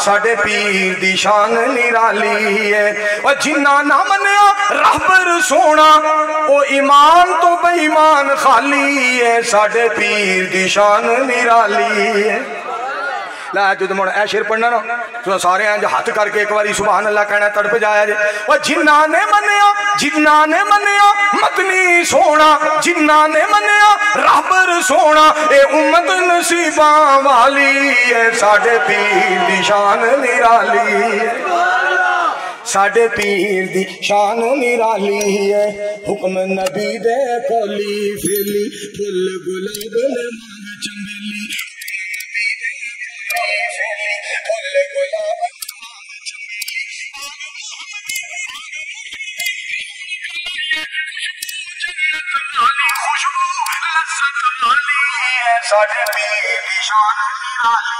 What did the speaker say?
साडे पीर दी शान निराली है। और जिन्ना ना मनिया रहबर सोना ओ ईमान तो बेईमान खाली है, साडे पीर दी शान निराली है। ला जो मुड़ ए शेर पढ़ना ना तो सारे इंज हाथ करके एक बारी सुभान अल्लाह कहना तड़प जाया जे। और जिन्ना ने मनिया मतनी सोना, जिन्ना ने मनिया रहबर सोना ए उम्मत नसीबा वाली है, साडे पीर दी शान निराली है, साडे पीर दी शान निराली है। हुक्म नबी दे कोली फेली फुल गुलाब ने मांग चमेली, फुल गुलाब खुशबू लज्जत वाली है, साडे पीर दी शान निराली।